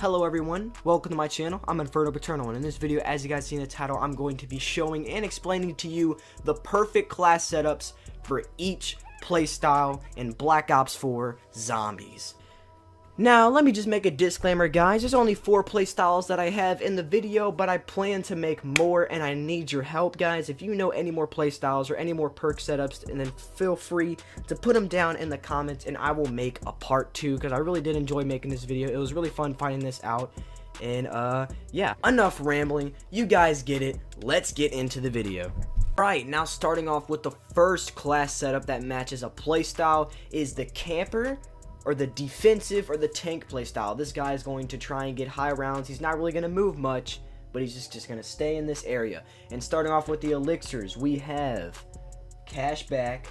Hello everyone, welcome to my channel. I'm Inferno Paternal, and in this video, as you guys see in the title, I'm going to be showing and explaining to you the perfect class setups for each playstyle in Black Ops 4 Zombies. Now, let me just make a disclaimer, guys. There's only 4 playstyles that I have in the video, but I plan to make more, and I need your help, guys. If you know any more playstyles or any more perk setups, and then feel free to put them down in the comments, and I will make a part 2, because I really did enjoy making this video. It was really fun finding this out, and, yeah. Enough rambling. You guys get it. Let's get into the video. Alright, now starting off with the first class setup that matches a playstyle is the camper, or the defensive, or the tank playstyle. This guy is going to try and get high rounds. He's not really going to move much, but he's just going to stay in this area. And starting off with the elixirs, we have cashback,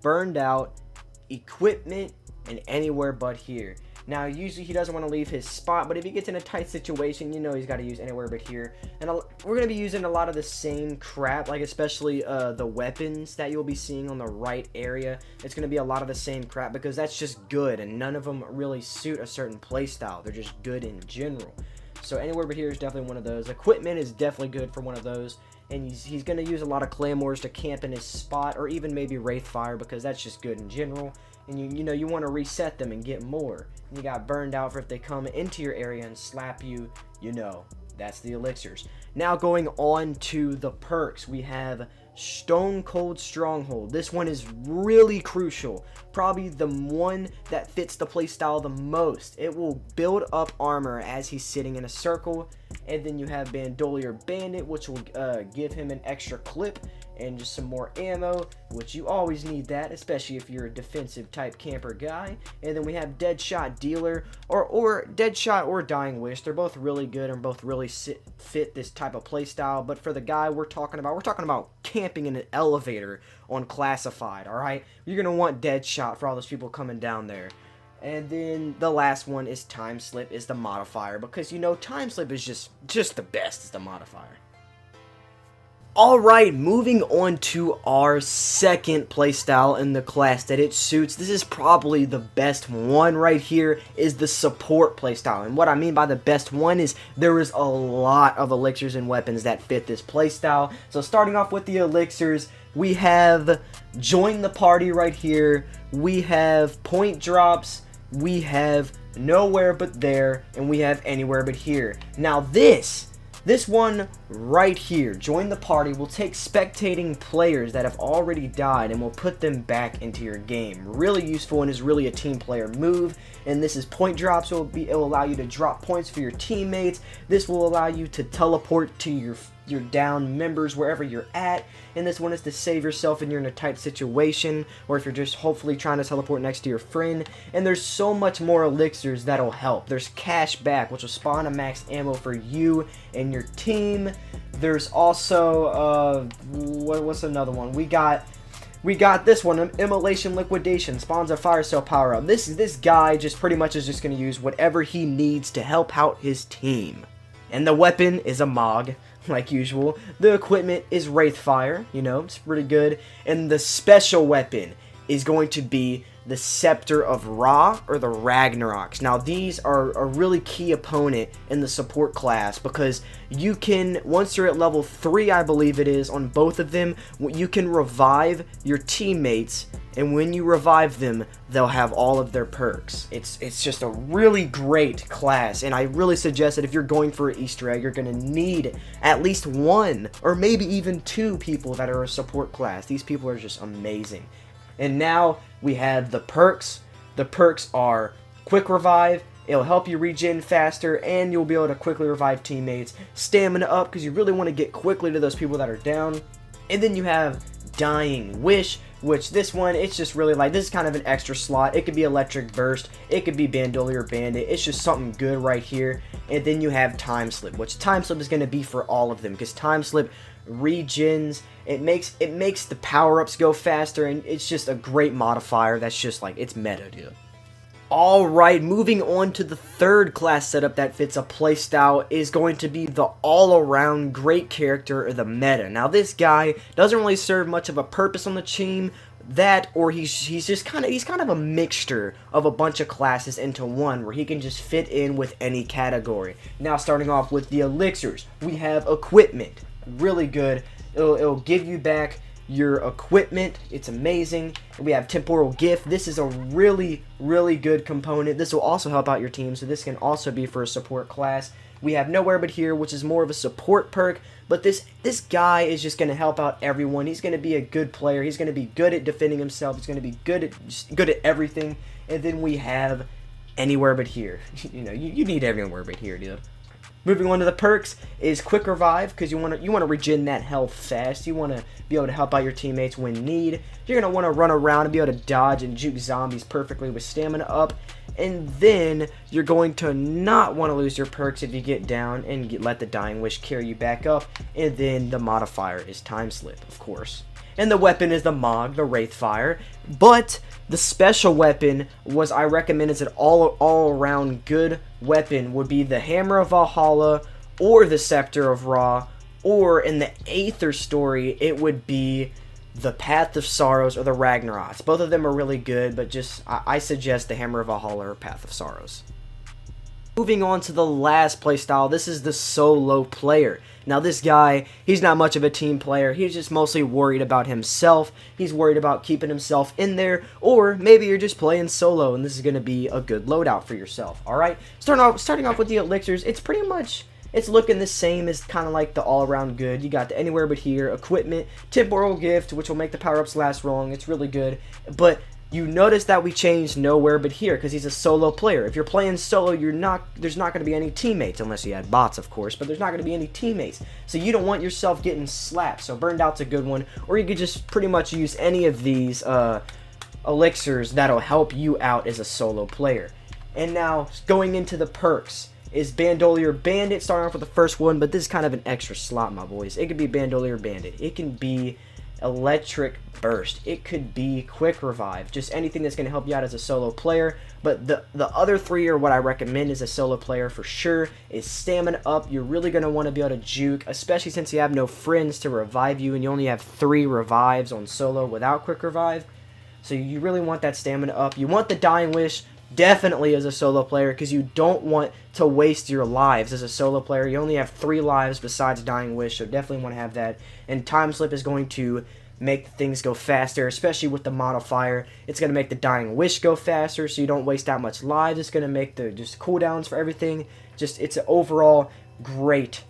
burned out, equipment, and anywhere but here. Now, usually he doesn't want to leave his spot, but if he gets in a tight situation, you know he's got to use anywhere but here. And we're going to be using a lot of the same crap, like especially the weapons that you'll be seeing on the right area. It's going to be a lot of the same crap because that's just good, and none of them really suit a certain playstyle. They're just good in general. So anywhere but here is definitely one of those. Equipment is definitely good for one of those. And he's going to use a lot of claymores to camp in his spot, or even maybe wraithfire, because that's just good in general. And you know you want to reset them and get more. And you got burned out for if they come into your area and slap you, you know, that's the elixirs. Now going on to the perks, we have Stone Cold Stronghold. This one is really crucial, probably the one that fits the playstyle the most. It will build up armor as he's sitting in a circle. And then you have Bandolier Bandit, which will give him an extra clip and just some more ammo, which you always need that, especially if you're a defensive type camper guy. And then we have Deadshot Dealer, or Deadshot or Dying Wish. They're both really good and both really fit this type of playstyle. But for the guy we're talking about camping in an elevator on Classified, alright? You're going to want Deadshot for all those people coming down there. And then the last one is Time Slip, is the modifier, because you know Time Slip is just the best as the modifier. Alright, moving on to our second playstyle in the class that it suits. This is probably the best one right here, is the support playstyle. And what I mean by the best one is there is a lot of elixirs and weapons that fit this playstyle. So starting off with the elixirs, we have Join the Party right here. We have Point Drops. We have Nowhere But There, and we have Anywhere But Here. Now this one right here, Join the Party, will take spectating players that have already died and will put them back into your game. Really useful and is really a team player move. And this is Point Drops, so it will allow you to drop points for your teammates. This will allow you to teleport to your down members wherever you're at. And this one is to save yourself when you're in a tight situation, or if you're just hopefully trying to teleport next to your friend. And there's so much more elixirs that'll help. There's Cashback, which will spawn a max ammo for you and your team. There's also what's another one? We got this one, Immolation Liquidation, spawns a fire cell power up. This guy just pretty much is just going to use whatever he needs to help out his team. And the weapon is a Mog, like usual. The equipment is Wraithfire, you know, it's pretty good. And the special weapon is going to be the Scepter of Ra, or the Ragnaroks. Now these are a really key opponent in the support class, because you can, once you're at level 3 I believe it is, on both of them, you can revive your teammates, and when you revive them they'll have all of their perks. It's just a really great class, and I really suggest that if you're going for an Easter egg, you're going to need at least 1 or maybe even 2 people that are a support class. These people are just amazing. And now we have the perks. The perks are Quick Revive. It'll help you regen faster, and you'll be able to quickly revive teammates. Stamina up, because you really want to get quickly to those people that are down. And then you have Dying Wish, which this one, it's just really like, this is kind of an extra slot. It could be Electric Burst. It could be Bandolier Bandit. It's just something good right here. And then you have Time Slip, which Time Slip is going to be for all of them, because Time Slip regens, it makes the power-ups go faster, and it's just a great modifier that's just like, it's meta, dude. Alright, moving on to the third class setup that fits a playstyle is going to be the all-around great character, or the meta. Now this guy doesn't really serve much of a purpose on the team, That, or he's kind of a mixture of a bunch of classes into one, where he can just fit in with any category. Now, starting off with the elixirs, we have equipment, really good. It'll give you back your equipment. It's amazing. We have temporal gift. This is a really good component. This will also help out your team, so this can also be for a support class. We have nowhere but here, which is more of a support perk, but this guy is just going to help out everyone. He's going to be a good player. He's going to be good at defending himself. He's going to be good at everything. And then we have anywhere but here. You know, you need everywhere but here, dude. Moving on to the perks is quick revive, because you want to regen that health fast. You want to be able to help out your teammates when need. You're going to want to run around and be able to dodge and juke zombies perfectly with stamina up. And then you're going to not want to lose your perks if you get down and let the Dying Wish carry you back up. And then the modifier is Time Slip, of course. And the weapon is the Mog, the Wraithfire. But the special weapon was, I recommend, as an all-around good weapon, would be the Hammer of Valhalla or the Scepter of Ra. Or in the Aether story, it would be the Path of Sorrows or the Ragnaroks. Both of them are really good, but just I suggest the Hammer of Valhalla or Path of Sorrows. Moving on to the last playstyle, this is the solo player. Now this guy, he's not much of a team player. He's just mostly worried about himself. He's worried about keeping himself in there, or maybe you're just playing solo and this is going to be a good loadout for yourself. Alright, starting off with the elixirs, it's looking the same as kind of like the all-around good. You got the anywhere but here, equipment, temporal gift, which will make the power-ups last long. It's really good. But you notice that we changed nowhere but here, because he's a solo player. If you're playing solo, there's not going to be any teammates, unless you had bots, of course, but there's not going to be any teammates. So you don't want yourself getting slapped. So Burned Out's a good one. Or you could just pretty much use any of these elixirs that'll help you out as a solo player. And now, going into the perks, is Bandolier Bandit, starting off with the first one, but this is kind of an extra slot, my boys. It could be Bandolier Bandit. It can be Electric Burst. It could be Quick Revive. Just anything that's going to help you out as a solo player. But the other three are what I recommend as a solo player for sure. Is Stamina Up. You're really going to want to be able to juke, especially since you have no friends to revive you, and you only have 3 revives on solo without Quick Revive. So you really want that Stamina Up. You want the Dying Wish, definitely as a solo player, because you don't want to waste your lives as a solo player. You only have 3 lives besides Dying Wish, so definitely want to have that. And Time Slip is going to make things go faster, especially with the modifier. It's going to make the Dying Wish go faster, so you don't waste that much lives. It's going to make the just cooldowns for everything. It's an overall great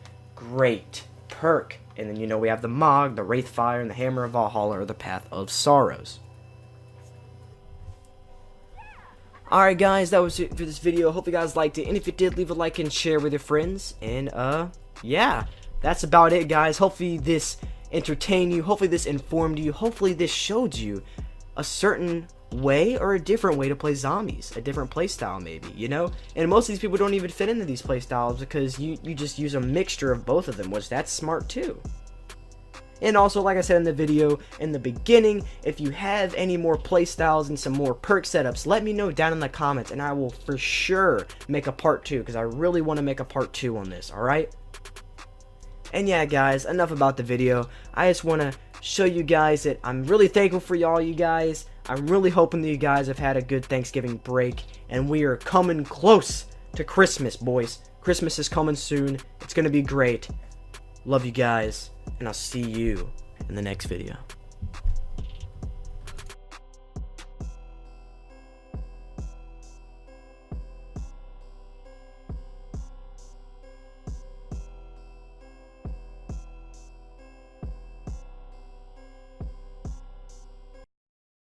perk. And then, you know, we have the Mog, the Wraithfire, and the Hammer of Valhalla, or the Path of Sorrows. Alright guys, that was it for this video. Hope you guys liked it, and if you did, leave a like and share with your friends. And yeah, that's about it, guys. Hopefully this entertained you, hopefully this informed you, hopefully this showed you a certain way or a different way to play zombies, a different playstyle maybe, you know. And most of these people don't even fit into these playstyles because you just use a mixture of both of them, which that's smart too. And also, like I said in the video in the beginning, if you have any more playstyles and some more perk setups, let me know down in the comments, and I will for sure make a part 2, because I really want to make a part 2 on this, alright? And yeah, guys, enough about the video. I just want to show you guys that I'm really thankful for y'all, you guys. I'm really hoping that you guys have had a good Thanksgiving break, and we are coming close to Christmas, boys. Christmas is coming soon. It's going to be great. Love you guys, and I'll see you in the next video.